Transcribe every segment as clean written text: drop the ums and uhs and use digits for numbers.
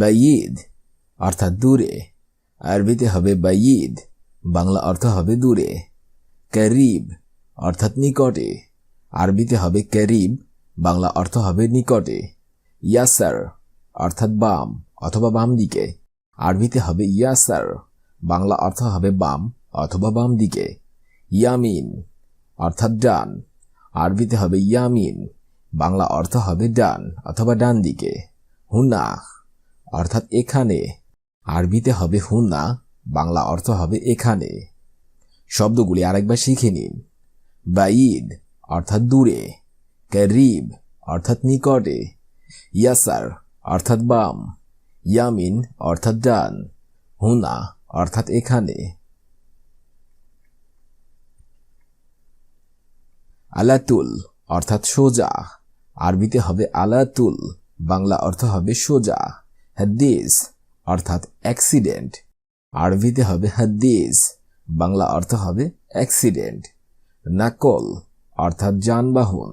বাইয়িদ অর্থাৎ দূরে, আরবিতে হবে বাইয়িদ, বাংলা অর্থ হবে দূরে। করিব অর্থাৎ নিকটে, আরবিতে হবে করিব, বাংলা অর্থ হবে নিকটে। ইয়াসার অর্থাৎ বাম অথবা বাম দিকে, আরবিতে হবে ইয়াসার, বাংলা অর্থ হবে বাম অথবা বাম দিকে। ইয়ামিন অর্থাৎ ডান, আরবিতে হবে ইয়ামিন, বাংলা অর্থ হবে ডান অথবা ডান দিকে। হুনা অর্থাৎ এখানে, আরবিতে হবে হুনা, বাংলা অর্থ হবে এখানে। শব্দগুলি আরেকবার শিখে নিন। বাইদ অর্থাৎ দূরে, করিব অর্থাৎ নিকটে, ইয়াসার অর্থাৎ বাম, ইয়ামিন অর্থাৎ ডান, হুনা অর্থাৎ এখানে। আলাতুল অর্থাৎ সোজা, আরবিতে হবে আলাতুল, বাংলা অর্থ হবে সোজা। হাদিস অর্থাৎ অ্যাক্সিডেন্ট, আরবিতে হবে হাদিস, বাংলা অর্থ হবে অ্যাক্সিডেন্ট। নাকল অর্থাৎ যানবাহন,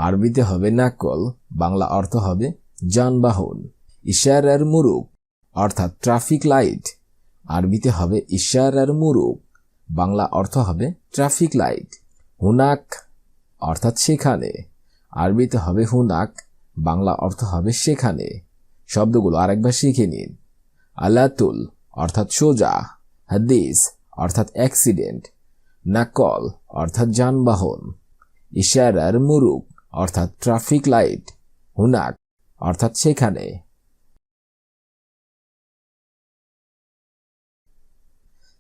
আরবিতে হবে নাকল, বাংলা অর্থ হবে যানবাহন। ইশারার মুরুক অর্থাৎ ট্রাফিক লাইট, আরবিতে হবে ইশারার মুরুক, বাংলা অর্থ হবে ট্রাফিক লাইট। হুনাক অর্থাৎ সেখানে, আরবিতে হবে হুনাক, বাংলা অর্থ হবে সেখানে। শব্দগুলো আরেকবার শিখে নিন। আলাতুল অর্থাৎ সোজা, হাদিস অর্থাৎ অ্যাক্সিডেন্ট, নাকল অর্থাৎ যানবাহন, ইশারার মুরুক অর্থাৎ ট্রাফিক লাইট, হুনাক অর্থাৎ সেখানে।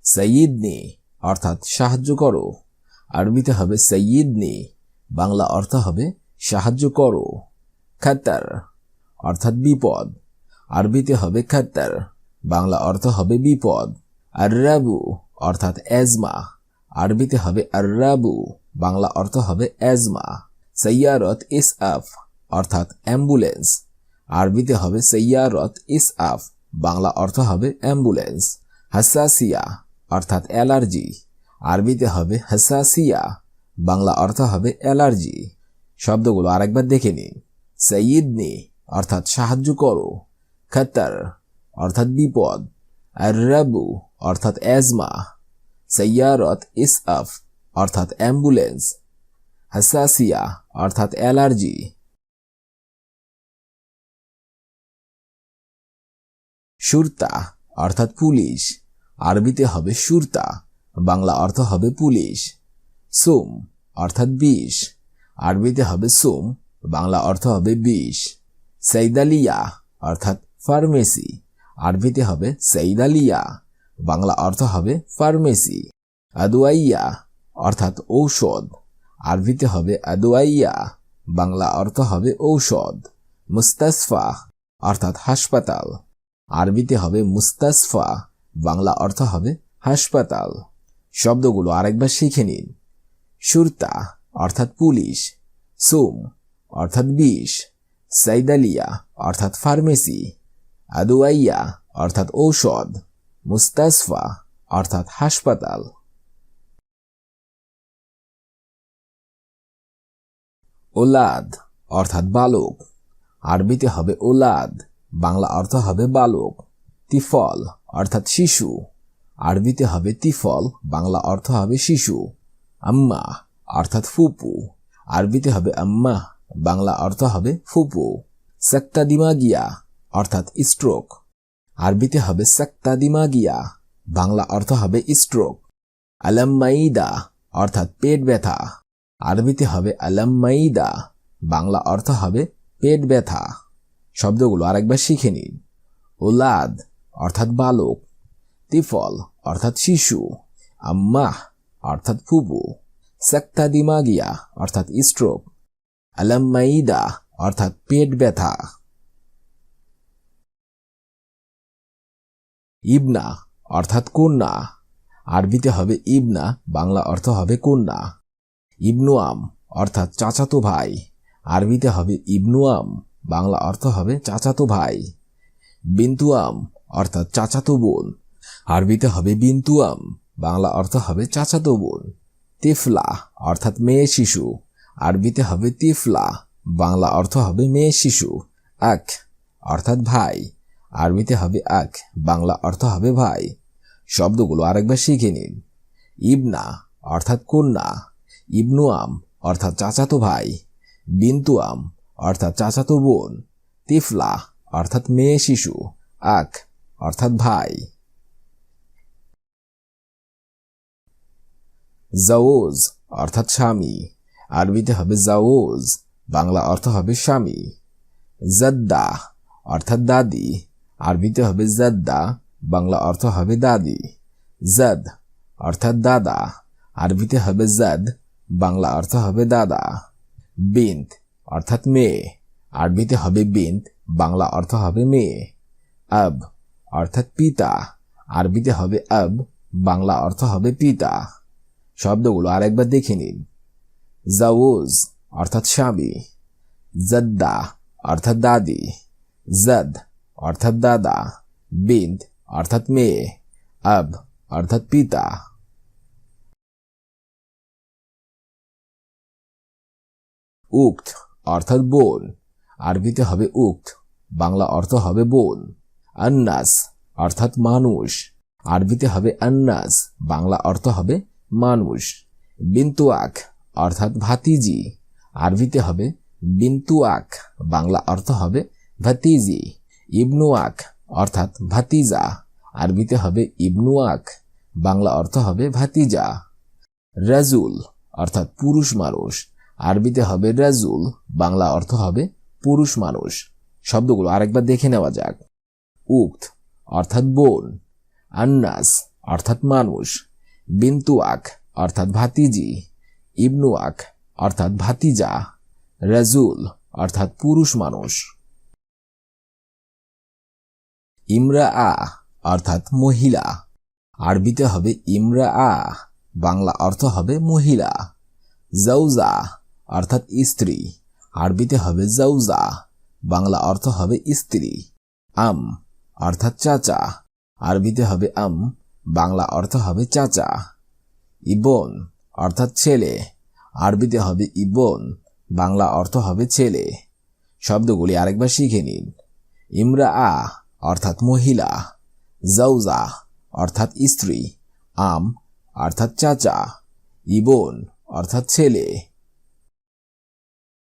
সাইয়িদনি অর্থাৎ সাহায্য করো, আরবিতে হবে সাইয়িদনি, বাংলা অর্থ হবে সাহায্য করো। খাতার অর্থাৎ বিপদ, আরবিতে হবে খাতার, বাংলা অর্থ হবে বিপদ। আররাবু অর্থাৎ এজমা, আরবিতে হবে আররাবু, বাংলা অর্থ হবে এজমা। সাইয়ারত ইসআফ অর্থাৎ অ্যাম্বুলেন্স, আরবিতে হবে সাইয়ারত ইসআফ, বাংলা অর্থ হবে অ্যাম্বুলেন্স। হাসাসিয়া অর্থাৎ অ্যালার্জি, আরবিতে হবে হাসাসিয়া, বাংলা অর্থ হবে অ্যালার্জি। শব্দগুলো আরেকবার দেখে নিন। সাইয়িদনি অর্থাৎ সাহায্য করো, খাতার অর্থাৎ বিপদ, আররাবু অর্থাৎ এজমা, সাইয়ারত ইসআফ অর্থাৎ অ্যাম্বুলেন্স, হাসাসিয়া অর্থাৎ অ্যালার্জি। শুরতা অর্থাৎ পুলিশ, আরবিতে হবে শুরতা, বাংলা অর্থ হবে পুলিশ। সুম অর্থাৎ বিষ, আরবিতে হবে সুম, বাংলা অর্থ হবে বিষ। সাইদালিয়া অর্থাৎ ফার্মেসি, আরবিতে হবে সাইদালিয়া, বাংলা অর্থ হবে ফার্মেসি। আদওয়াইয়া অর্থাৎ ঔষধ, আরবিতে হবে আদওয়াইয়া, বাংলা অর্থ হবে ঔষধ। মুস্তাসফা অর্থাৎ হাসপাতাল, আরবিতে হবে মুস্তাসফা, বাংলা অর্থ হবে হাসপাতাল। শব্দগুলো আরেকবার শিখে নিন। শুরতা অর্থাৎ পুলিশ, সুম অর্থাৎ বিষ, সাইদালিয়া অর্থাৎ ফার্মেসি, আদওয়াইয়া অর্থাৎ ঔষধ, মুস্তাসফা অর্থাৎ হাসপাতাল। ওলাদ অর্থাৎ বালক, আরবিতে হবে ওলাদ, বাংলা অর্থ হবে বালক। তিফল অর্থাৎ শিশু, আরবিতে হবে তিফল, বাংলা অর্থ হবে শিশু। আম্মা অর্থাৎ ফুপু, আরবিতে হবে আম্মা, বাংলা অর্থ হবে ফুপু। সাক্তা দিমাগিয়া অর্থাৎ স্ট্রোক, আরবিতে হবে সাক্তা দিমাগিয়া, বাংলা অর্থ হবে স্ট্রোক। আলাম্মাইদা অর্থাৎ পেট ব্যথা, আরবিতে হবে আলাম্মাইদা, বাংলা অর্থ হবে পেট ব্যথা। শব্দগুলো আরেকবার শিখে নিন। ওলাদ অর্থাৎ বালক, তিফল অর্থাৎ শিশু, আম্মাহ অর্থাৎ ফুপু, সাক্তা দিমাগিয়া অর্থাৎ স্ট্রোক, আলাম্মাইদা অর্থাৎ পেট ব্যথা। ইবনা অর্থাৎ কন্যা, আরবিতে হবে ইবনা, বাংলা অর্থ হবে কন্যা। ইবনুয়াম অর্থাৎ চাচাতো ভাই, আরবিতে হবে ইবনুয়াম, বাংলা অর্থ হবে চাচাতো ভাই। বিন্তুয়াম অর্থাৎ চাচাতো বোন, আরবিতে হবে বিন্তুয়াম, বাংলা অর্থ হবে চাচাতো বোন। তিফলা অর্থাৎ মেয়ে শিশু, আরবিতে হবে তিফলা, বাংলা অর্থ হবে মেয়ে শিশু। আখ অর্থাৎ ভাই, আরবিতে হবে আখ, বাংলা অর্থ হবে ভাই। শব্দগুলো আরেকবার শিখে নিন। ইবনা অর্থাৎ কন্যা, ইবনু আম অর্থাৎ চাচাতো ভাই, বিন্তু আম অর্থাৎ চাচাতো বোন, তিফলা অর্থাৎ মেয়ে শিশু, আখ অর্থাৎ ভাই। জাওজ অর্থাৎ স্বামী, আরবিতে হবে জাওজ, বাংলা অর্থ হবে স্বামী। জাদ্দা অর্থাৎ দাদি, আরবিতে হবে জাদ্দা, বাংলা অর্থ হবে দাদি। জাদ অর্থাৎ দাদা, আরবিতে হবে জাদ, বাংলা অর্থ হবে দাদা। বিন্ত অর্থাৎ মেয়ে, আরবিতে হবে বিন্ত, বাংলা অর্থ হবে মেয়ে। আব অর্থাৎ পিতা, আরবিতে হবে আব, বাংলা অর্থ হবে পিতা। শব্দগুলো আরেকবার দেখে নিন। জাওজ অর্থাৎ স্বামী, জাদ্দা অর্থাৎ দাদি, জাদ অর্থাৎ দাদা, বিন্ত অর্থাৎ মেয়ে, আব অর্থাৎ পিতা। উক্ত অর্থাৎ বোন, আরবিতে হবে উক্ত, বাংলা অর্থ হবে বোন। আন্নাস অর্থাৎ মানুষ, আরবিতে হবে আন্নাস, বাংলা অর্থ হবে মানুষ। বিন্তুয়াক অর্থাৎ ভাতিজি, আরবিতে হবে বিন্তুয়াক, বাংলা অর্থ হবে ভাতিজি। ইবনুয়াক অর্থাৎ ভাতিজা, আরবিতে হবে ইবনুয়াক, বাংলা অর্থ হবে ভাতিজা। রাজুল অর্থাৎ পুরুষ মানুষ, আরবিতে হবে রাজুল, বাংলা অর্থ হবে পুরুষ মানুষ। শব্দগুলো আরেকবার দেখে নেওয়া যাক। উক্ত অর্থাৎ বোন, আন্নাস অর্থাৎ মানুষ, বিন্তুয়াক অর্থাৎ ভাতিজি, ইবনুয়াক অর্থাৎ ভাতিজা, রাজুল অর্থাৎ পুরুষ মানুষ। ইমরা অর্থাৎ মহিলা, আরবিতে হবে ইমরা, বাংলা অর্থ হবে মহিলা। জাউজা অর্থাৎ স্ত্রী, আরবিতে হবে জাউজা, বাংলা অর্থ হবে স্ত্রী। আম অর্থাৎ চাচা, আরবিতে হবে আম, বাংলা অর্থ হবে চাচা। ইবন অর্থাৎ ছেলে, আরবিতে হবে ইবন, বাংলা অর্থ হবে ছেলে। শব্দগুলি আরেকবার শিখে নিন। ইমরা অর্থাৎ মহিলা, জাউজা অর্থাৎ স্ত্রী, আম অর্থাৎ চাচা, ইবন অর্থাৎ ছেলে।